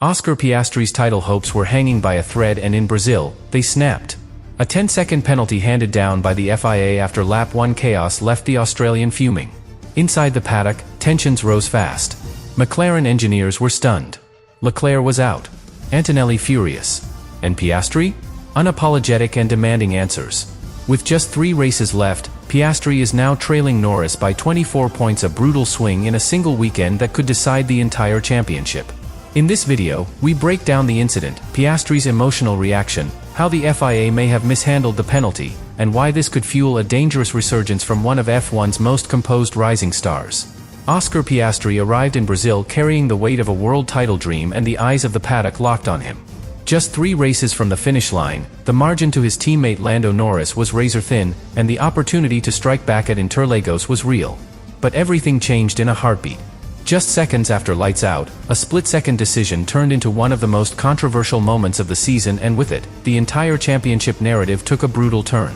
Oscar Piastri's title hopes were hanging by a thread, and in Brazil, they snapped. A 10-second penalty handed down by the FIA after lap 1 chaos left the Australian fuming. Inside the paddock, tensions rose fast. McLaren engineers were stunned. Leclerc was out. Antonelli furious. And Piastri? Unapologetic and demanding answers. With just 3 races left, Piastri is now trailing Norris by 24 points, a brutal swing in a single weekend that could decide the entire championship. In this video, we break down the incident, Piastri's emotional reaction, how the FIA may have mishandled the penalty, and why this could fuel a dangerous resurgence from one of F1's most composed rising stars. Oscar Piastri arrived in Brazil carrying the weight of a world title dream, and the eyes of the paddock locked on him. Just 3 races from the finish line, the margin to his teammate Lando Norris was razor-thin, and the opportunity to strike back at Interlagos was real. But everything changed in a heartbeat. Just seconds after lights out, a split-second decision turned into one of the most controversial moments of the season, and with it, the entire championship narrative took a brutal turn.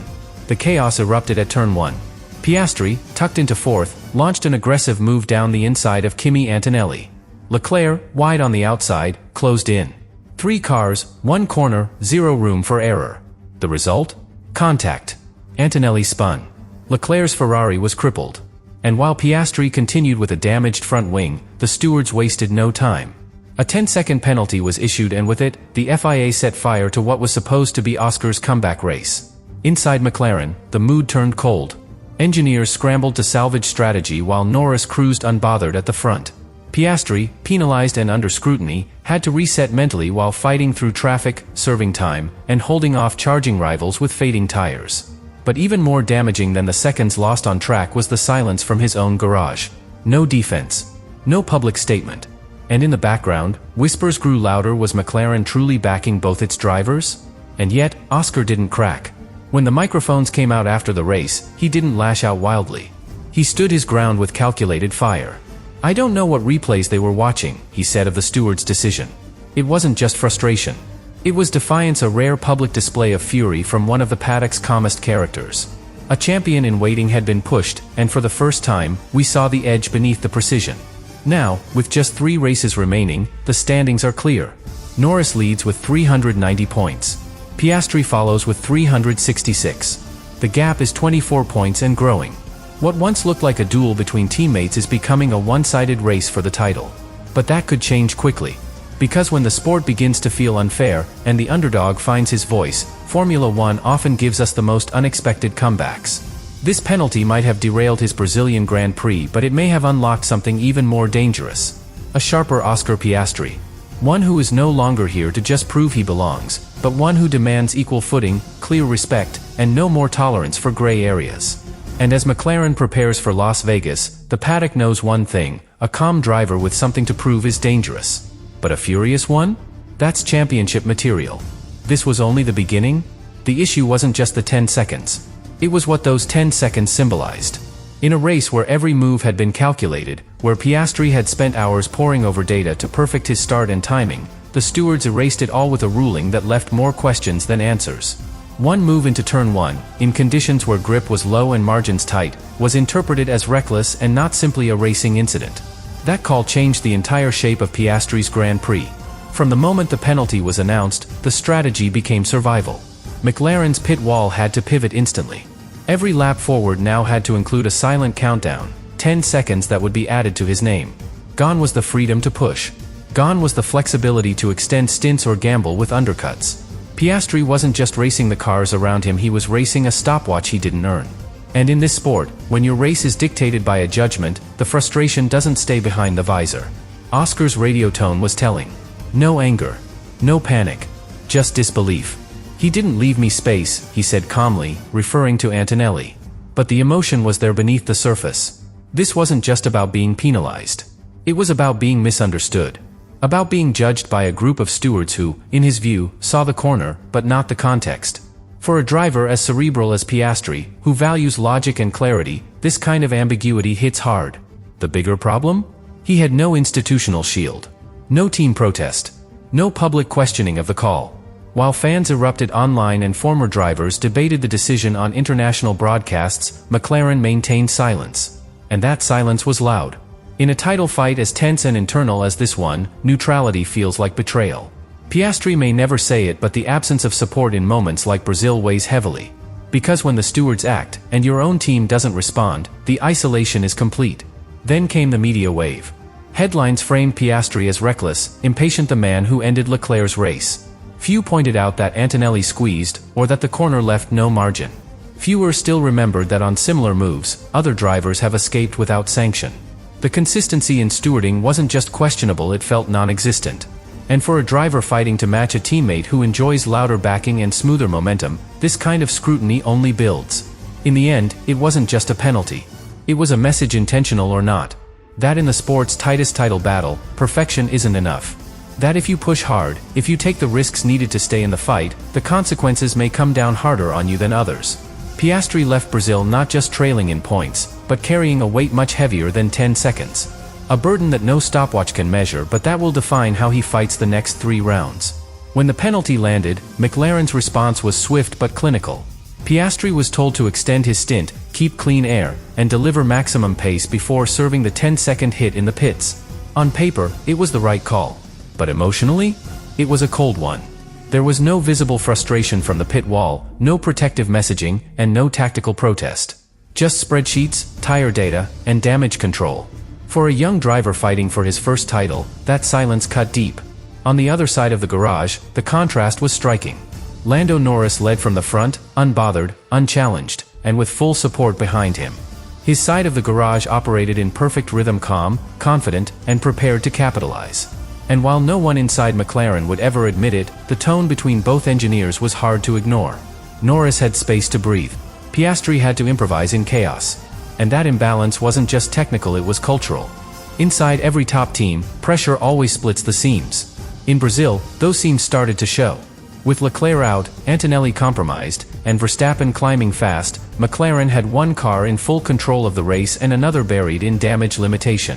The chaos erupted at turn 1. Piastri, tucked into 4th, launched an aggressive move down the inside of Kimi Antonelli. Leclerc, wide on the outside, closed in. 3 cars, 1 corner, 0 room for error. The result? Contact. Antonelli spun. Leclerc's Ferrari was crippled. And while Piastri continued with a damaged front wing, the stewards wasted no time. A 10-second penalty was issued, and with it, the FIA set fire to what was supposed to be Oscar's comeback race. Inside McLaren, the mood turned cold. Engineers scrambled to salvage strategy while Norris cruised unbothered at the front. Piastri, penalized and under scrutiny, had to reset mentally while fighting through traffic, serving time, and holding off charging rivals with fading tires. But even more damaging than the seconds lost on track was the silence from his own garage. No defense. No public statement. And in the background, whispers grew louder. Was McLaren truly backing both its drivers? And yet, Oscar didn't crack. When the microphones came out after the race, he didn't lash out wildly. He stood his ground with calculated fire. "I don't know what replays they were watching," he said of the stewards' decision. It wasn't just frustration. It was defiance, a rare public display of fury from one of the paddock's calmest characters. A champion in waiting had been pushed, and for the first time, we saw the edge beneath the precision. Now, with just 3 races remaining, the standings are clear. Norris leads with 390 points. Piastri follows with 366. The gap is 24 points and growing. What once looked like a duel between teammates is becoming a one-sided race for the title. But that could change quickly. Because when the sport begins to feel unfair, and the underdog finds his voice, Formula One often gives us the most unexpected comebacks. This penalty might have derailed his Brazilian Grand Prix, but it may have unlocked something even more dangerous. A sharper Oscar Piastri. One who is no longer here to just prove he belongs, but one who demands equal footing, clear respect, and no more tolerance for gray areas. And as McLaren prepares for Las Vegas, the paddock knows one thing: a calm driver with something to prove is dangerous. But a furious one? That's championship material. This was only the beginning. The issue wasn't just the 10 seconds. It was what those 10 seconds symbolized. In a race where every move had been calculated, where Piastri had spent hours poring over data to perfect his start and timing, the stewards erased it all with a ruling that left more questions than answers. One move into turn 1, in conditions where grip was low and margins tight, was interpreted as reckless and not simply a racing incident. That call changed the entire shape of Piastri's Grand Prix. From the moment the penalty was announced, the strategy became survival. McLaren's pit wall had to pivot instantly. Every lap forward now had to include a silent countdown, 10 seconds that would be added to his name. Gone was the freedom to push. Gone was the flexibility to extend stints or gamble with undercuts. Piastri wasn't just racing the cars around him, he was racing a stopwatch he didn't earn. And in this sport, when your race is dictated by a judgment, the frustration doesn't stay behind the visor. Oscar's radio tone was telling. No anger. No panic. Just disbelief. "He didn't leave me space," he said calmly, referring to Antonelli. But the emotion was there beneath the surface. This wasn't just about being penalized. It was about being misunderstood. About being judged by a group of stewards who, in his view, saw the corner, but not the context. For a driver as cerebral as Piastri, who values logic and clarity, this kind of ambiguity hits hard. The bigger problem? He had no institutional shield. No team protest. No public questioning of the call. While fans erupted online and former drivers debated the decision on international broadcasts, McLaren maintained silence. And that silence was loud. In a title fight as tense and internal as this one, neutrality feels like betrayal. Piastri may never say it, but the absence of support in moments like Brazil weighs heavily. Because when the stewards act, and your own team doesn't respond, the isolation is complete. Then came the media wave. Headlines framed Piastri as reckless, impatient, the man who ended Leclerc's race. Few pointed out that Antonelli squeezed, or that the corner left no margin. Fewer still remembered that on similar moves, other drivers have escaped without sanction. The consistency in stewarding wasn't just questionable, it felt non-existent. And for a driver fighting to match a teammate who enjoys louder backing and smoother momentum, this kind of scrutiny only builds. In the end, it wasn't just a penalty. It was a message, intentional or not. That in the sport's tightest title battle, perfection isn't enough. That if you push hard, if you take the risks needed to stay in the fight, the consequences may come down harder on you than others. Piastri left Brazil not just trailing in points, but carrying a weight much heavier than 10 seconds. A burden that no stopwatch can measure, but that will define how he fights the next 3 rounds. When the penalty landed, McLaren's response was swift but clinical. Piastri was told to extend his stint, keep clean air, and deliver maximum pace before serving the 10-second hit in the pits. On paper, it was the right call. But emotionally, it was a cold one. There was no visible frustration from the pit wall, no protective messaging, and no tactical protest. Just spreadsheets, tire data, and damage control. For a young driver fighting for his first title, that silence cut deep. On the other side of the garage, the contrast was striking. Lando Norris led from the front, unbothered, unchallenged, and with full support behind him. His side of the garage operated in perfect rhythm, calm, confident, and prepared to capitalize. And while no one inside McLaren would ever admit it, the tone between both engineers was hard to ignore. Norris had space to breathe. Piastri had to improvise in chaos. And that imbalance wasn't just technical, it was cultural. Inside every top team, pressure always splits the seams. In Brazil, those seams started to show. With Leclerc out, Antonelli compromised, and Verstappen climbing fast, McLaren had one car in full control of the race and another buried in damage limitation.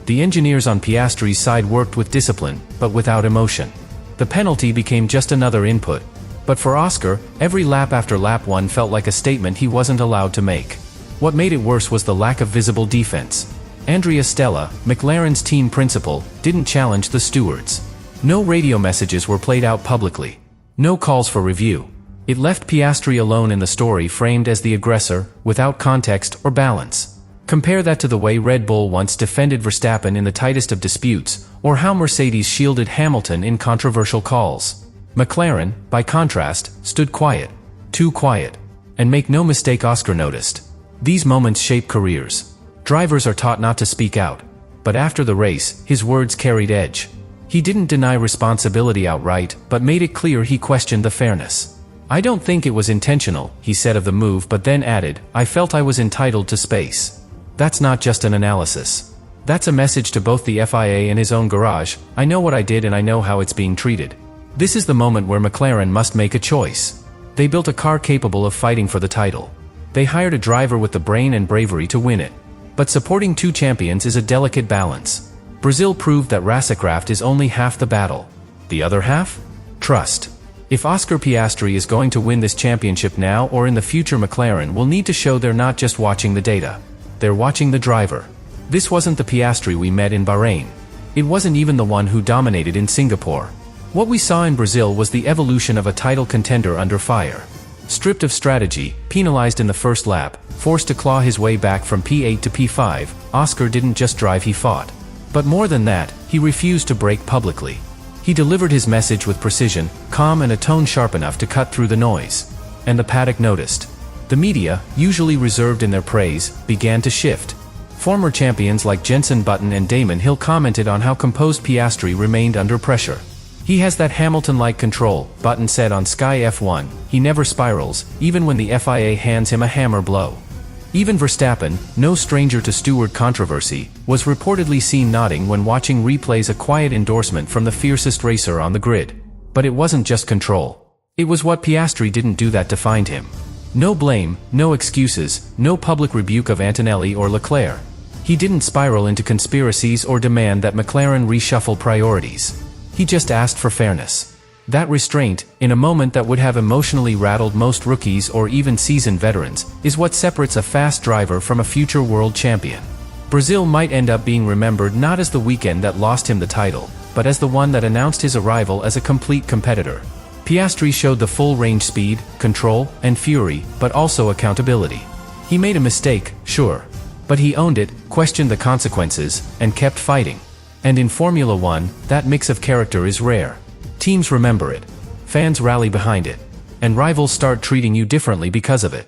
The engineers on Piastri's side worked with discipline, but without emotion. The penalty became just another input. But for Oscar, every lap after lap one felt like a statement he wasn't allowed to make. What made it worse was the lack of visible defense. Andrea Stella, McLaren's team principal, didn't challenge the stewards. No radio messages were played out publicly. No calls for review. It left Piastri alone in the story, framed as the aggressor, without context or balance. Compare that to the way Red Bull once defended Verstappen in the tightest of disputes, or how Mercedes shielded Hamilton in controversial calls. McLaren, by contrast, stood quiet. Too quiet. And make no mistake, Oscar noticed. These moments shape careers. Drivers are taught not to speak out. But after the race, his words carried edge. He didn't deny responsibility outright, but made it clear he questioned the fairness. "I don't think it was intentional," he said of the move, but then added, "I felt I was entitled to space." That's not just an analysis. That's a message to both the FIA and his own garage. I know what I did and I know how it's being treated. This is the moment where McLaren must make a choice. They built a car capable of fighting for the title. They hired a driver with the brain and bravery to win it. But supporting 2 champions is a delicate balance. Brazil proved that racecraft is only half the battle. The other half? Trust. If Oscar Piastri is going to win this championship now or in the future, McLaren will need to show they're not just watching the data. They're watching the driver. This wasn't the Piastri we met in Bahrain. It wasn't even the one who dominated in Singapore. What we saw in Brazil was the evolution of a title contender under fire. Stripped of strategy, penalized in the first lap, forced to claw his way back from P8 to P5, Oscar didn't just drive, he fought. But more than that, he refused to break publicly. He delivered his message with precision, calm, and a tone sharp enough to cut through the noise. And the paddock noticed. The media, usually reserved in their praise, began to shift. Former champions like Jenson Button and Damon Hill commented on how composed Piastri remained under pressure. "He has that Hamilton-like control," Button said on Sky F1. "He never spirals, even when the FIA hands him a hammer blow." Even Verstappen, no stranger to steward controversy, was reportedly seen nodding when watching replays, a quiet endorsement from the fiercest racer on the grid. But it wasn't just control. It was what Piastri didn't do that defined him. No blame, no excuses, no public rebuke of Antonelli or Leclerc. He didn't spiral into conspiracies or demand that McLaren reshuffle priorities. He just asked for fairness. That restraint, in a moment that would have emotionally rattled most rookies or even seasoned veterans, is what separates a fast driver from a future world champion. Brazil might end up being remembered not as the weekend that lost him the title, but as the one that announced his arrival as a complete competitor. Piastri showed the full range speed, control, and fury, but also accountability. He made a mistake, sure. But he owned it, questioned the consequences, and kept fighting. And in Formula One, that mix of character is rare. Teams remember it. Fans rally behind it. And rivals start treating you differently because of it.